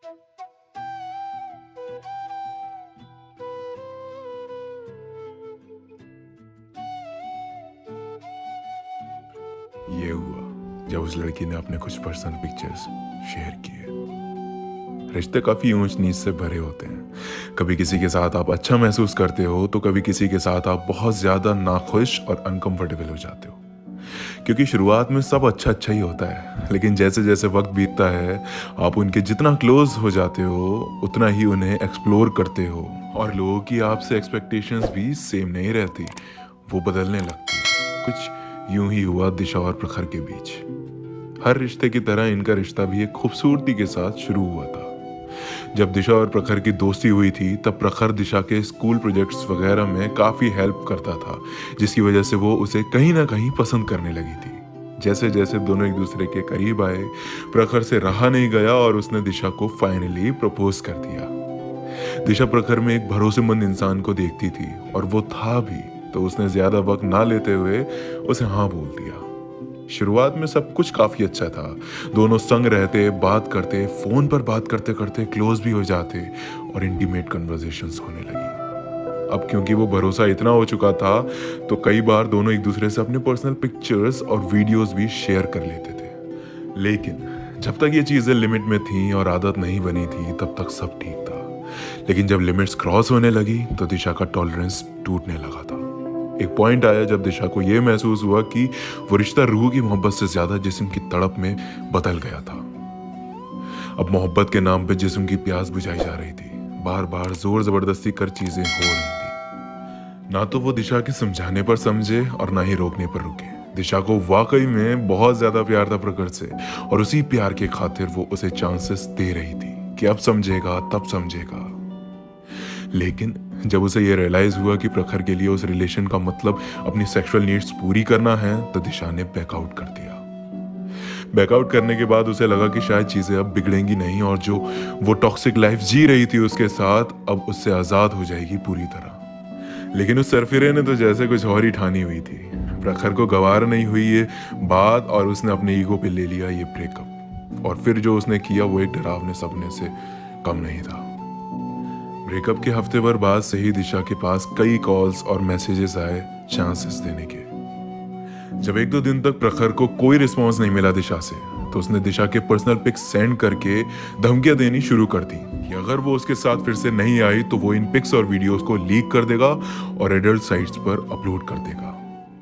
ये हुआ जब उस लड़की ने अपने कुछ पर्सनल पिक्चर्स शेयर किए। रिश्ते काफ़ी ऊंच नीच से भरे होते हैं। कभी किसी के साथ आप अच्छा महसूस करते हो तो कभी किसी के साथ आप बहुत ज़्यादा नाखुश और अनकंफर्टेबल हो जाते हो, क्योंकि शुरुआत में सब अच्छा अच्छा ही होता है, लेकिन जैसे जैसे वक्त बीतता है आप उनके जितना क्लोज हो जाते हो उतना ही उन्हें एक्सप्लोर करते हो, और लोगों की आपसे एक्सपेक्टेशंस भी सेम नहीं रहती, वो बदलने लगती है। कुछ यूं ही हुआ दिशा और प्रखर के बीच। हर रिश्ते की तरह इनका रिश्ता भी एक खूबसूरती के साथ शुरू हुआ था। जब दिशा और प्रखर की दोस्ती हुई थी तब प्रखर दिशा के स्कूल प्रोजेक्ट्स वगैरह में काफ़ी हेल्प करता था, जिसकी वजह से वो उसे कहीं ना कहीं पसंद करने लगी थी। जैसे जैसे दोनों एक दूसरे के करीब आए, प्रखर से रहा नहीं गया और उसने दिशा को फाइनली प्रपोज कर दिया। दिशा प्रखर में एक भरोसेमंद इंसान को देखती थी और वो था भी, तो उसने ज्यादा वक्त ना लेते हुए उसे हाँ बोल दिया। शुरुआत में सब कुछ काफी अच्छा था। दोनों संग रहते, बात करते, फोन पर बात करते करते क्लोज भी हो जाते और इंटीमेट कन्वर्सेशंस होने लगी। अब क्योंकि वो भरोसा इतना हो चुका था तो कई बार दोनों एक दूसरे से अपने पर्सनल पिक्चर्स और वीडियोस भी शेयर कर लेते थे। लेकिन जब तक ये चीजें लिमिट में थी और आदत नहीं बनी थी तब तक सब ठीक था। लेकिन जब लिमिट्स क्रॉस होने लगी तो दिशा का टॉलरेंस टूटने लगा था। एक पॉइंट आया जब दिशा को यह महसूस हुआ कि वो रिश्ता रूह की मोहब्बत से ज्यादा जिस्म की तड़प में बदल गया था। अब मोहब्बत के नाम पे जिस्म की प्यास बुझाई जा रही थी। बार बार जोर जबरदस्ती कर चीजें हो रही थी। ना तो वो दिशा के समझाने पर समझे और ना ही रोकने पर रुके। दिशा को वाकई में बहुत ज्यादा प्यार था प्रखर से, और उसी प्यार के खातिर वो उसे चांसेस दे रही थी कि अब समझेगा तब समझेगा। लेकिन जब उसे ये रियलाइज हुआ कि प्रखर के लिए उस रिलेशन का मतलब अपनी सेक्सुअल नीड्स पूरी करना है, तो दिशा ने बैकआउट कर दिया। बैकआउट करने के बाद उसे लगा कि शायद चीजें अब बिगड़ेंगी नहीं और जो वो टॉक्सिक लाइफ जी रही थी उसके साथ अब उससे आजाद हो जाएगी पूरी तरह। लेकिन उस सरफिरे ने तो जैसे कुछ और ही ठानी हुई थी। प्रखर को गवार नहीं हुई ये बात और उसने अपने ईगो पे ले लिया ये ब्रेकअप, और फिर जो उसने किया वो एक डरावने सपने से कम नहीं था। ब्रेकअप के हफ्ते भर बाद से ही दिशा के पास कई कॉल्स और मैसेजेस आए चांसेस देने के। जब एक दो दिन तक प्रखर को कोई रिस्पांस नहीं मिला दिशा से, तो उसने दिशा के पर्सनल पिक्स सेंड करके धमकियां देनी शुरू कर दी कि अगर वो उसके साथ फिर से नहीं आई तो वो इन पिक्स और वीडियोस को लीक कर देगा और एडल्ट साइट्स पर अपलोड कर देगा।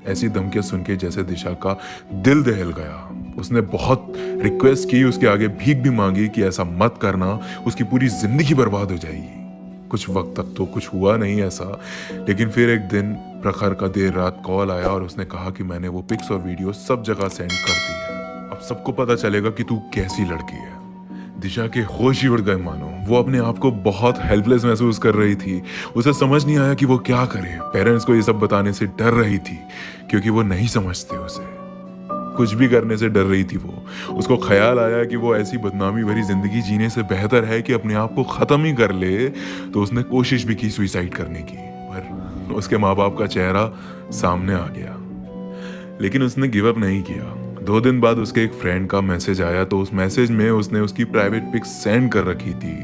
ऐसी धमकियां सुन के जैसे दिशा का दिल दहल गया। उसने बहुत रिक्वेस्ट की, उसके आगे भीख भी मांगी कि ऐसा मत करना, उसकी पूरी जिंदगी बर्बाद हो जाएगी। कुछ वक्त तक तो कुछ हुआ नहीं ऐसा, लेकिन फिर एक दिन प्रखर का देर रात कॉल आया और उसने कहा कि मैंने वो पिक्स और वीडियो सब जगह सेंड कर दी है, अब सबको पता चलेगा कि तू कैसी लड़की है। दिशा के होश ही उड़ गए मानो। वो अपने आप को बहुत हेल्पलेस महसूस कर रही थी। उसे समझ नहीं आया कि वो क्या करे। पेरेंट्स को ये सब बताने से डर रही थी क्योंकि वो नहीं समझते उसे। कुछ भी करने से डर रही थी वो। उसको ख्याल आया कि वो ऐसी बदनामी भरी जिंदगी जीने से बेहतर है कि अपने आप को खत्म ही कर ले, तो उसने कोशिश भी की सुसाइड करने की, पर उसके माँ बाप का चेहरा सामने आ गया। लेकिन उसने गिव अप नहीं किया। 2 दिन बाद उसके एक फ्रेंड का मैसेज आया, तो उस मैसेज में उसने उसकी प्राइवेट पिक्स सेंड कर रखी थी,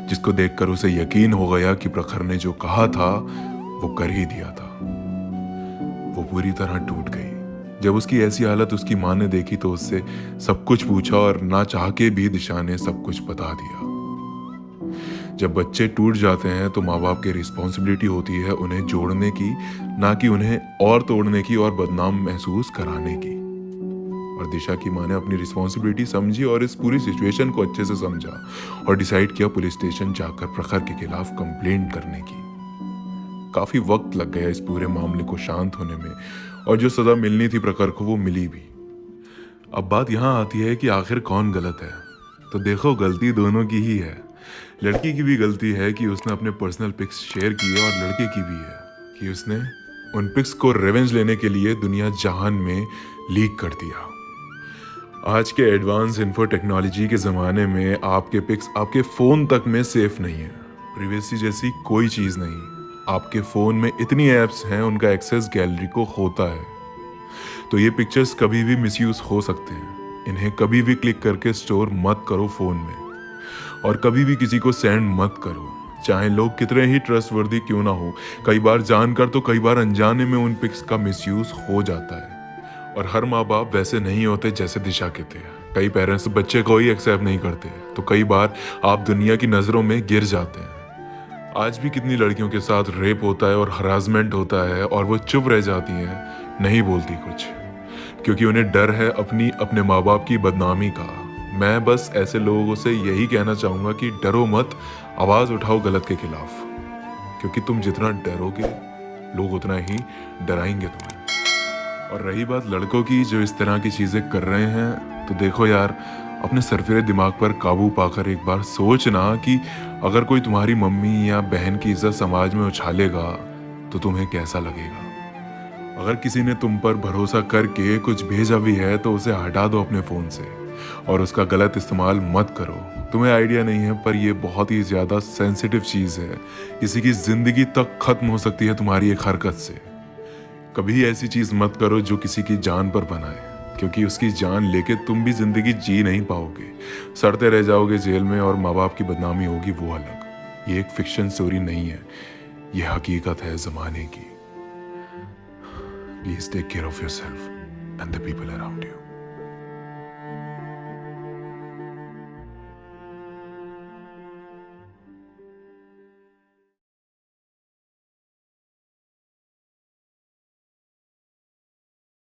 जिसको देखकर उसे यकीन हो गया कि प्रखर ने जो कहा था वो कर ही दिया था। वो पूरी तरह टूट गई। जब उसकी ऐसी हालत उसकी माँ ने देखी तो उससे सब कुछ पूछा और ना चाह के भी दिशा ने सब कुछ बता दिया। जब बच्चे टूट जाते हैं तो माँ बाप की रिस्पॉन्सिबिलिटी होती है उन्हें जोड़ने की, ना कि उन्हें और तोड़ने की और बदनाम महसूस कराने की। और दिशा की माँ ने अपनी रिस्पॉन्सिबिलिटी समझी और इस पूरी सिचुएशन को अच्छे से समझा और डिसाइड किया पुलिस स्टेशन जाकर प्रखर के खिलाफ कंप्लेंट करने की। काफी वक्त लग गया इस पूरे मामले को शांत होने में, और जो सजा मिलनी थी प्रखर को वो मिली भी। अब बात यहाँ आती है कि आखिर कौन गलत है। तो देखो, गलती दोनों की ही है। लड़की की भी गलती है कि उसने अपने पर्सनल पिक्स शेयर किए, और लड़के की भी है कि उसने उन पिक्स को रिवेंज लेने के लिए दुनिया जहान में लीक कर दिया। आज के एडवांस इन्फो टेक्नोलॉजी के ज़माने में आपके पिक्स आपके फ़ोन तक में सेफ नहीं है। प्रिवेसी जैसी कोई चीज़ नहीं। आपके फ़ोन में इतनी ऐप्स हैं, उनका एक्सेस गैलरी को होता है, तो ये पिक्चर्स कभी भी मिसयूज़ हो सकते हैं। इन्हें कभी भी क्लिक करके स्टोर मत करो फ़ोन में। और कभी भी किसी को सेंड मत करो, चाहे लोग कितने ही ट्रस्टवर्दी क्यों ना हो। कई बार जानकर तो कई बार अनजाने में उन पिक्स का मिसयूज हो जाता है। और हर माँ बाप वैसे नहीं होते जैसे दिशा के थे। कई पेरेंट्स बच्चे को ही एक्सेप्ट नहीं करते, तो कई बार आप दुनिया की नज़रों में गिर जाते हैं। आज भी कितनी लड़कियों के साथ रेप होता है और हरासमेंट होता है और वो चुप रह जाती हैं, नहीं बोलती कुछ, क्योंकि उन्हें डर है अपने माँ बाप की बदनामी का। मैं बस ऐसे लोगों से यही कहना चाहूँगा कि डरो मत, आवाज़ उठाओ गलत के खिलाफ, क्योंकि तुम जितना डरोगे लोग उतना ही डराएंगे तुम्हें। और रही बात लड़कों की जो इस तरह की चीज़ें कर रहे हैं, तो देखो यार, अपने सरफिरे दिमाग पर काबू पाकर एक बार सोचना कि अगर कोई तुम्हारी मम्मी या बहन की इज्जत समाज में उछालेगा तो तुम्हें कैसा लगेगा। अगर किसी ने तुम पर भरोसा करके कुछ भेजा भी है तो उसे हटा दो अपने फ़ोन से और उसका गलत इस्तेमाल मत करो। तुम्हें आइडिया नहीं है, पर यह बहुत ही ज़्यादा सेंसिटिव चीज़ है। किसी की ज़िंदगी तक ख़त्म हो सकती है तुम्हारी एक हरकत से। कभी ऐसी चीज़ मत करो जो किसी की जान पर बनाए, क्योंकि उसकी जान लेके तुम भी ज़िंदगी जी नहीं पाओगे, सड़ते रह जाओगे जेल में और माँ बाप की बदनामी होगी वो अलग। ये एक फिक्शन स्टोरी नहीं है, ये हकीकत है ज़माने की। Please take care of yourself and the people around you.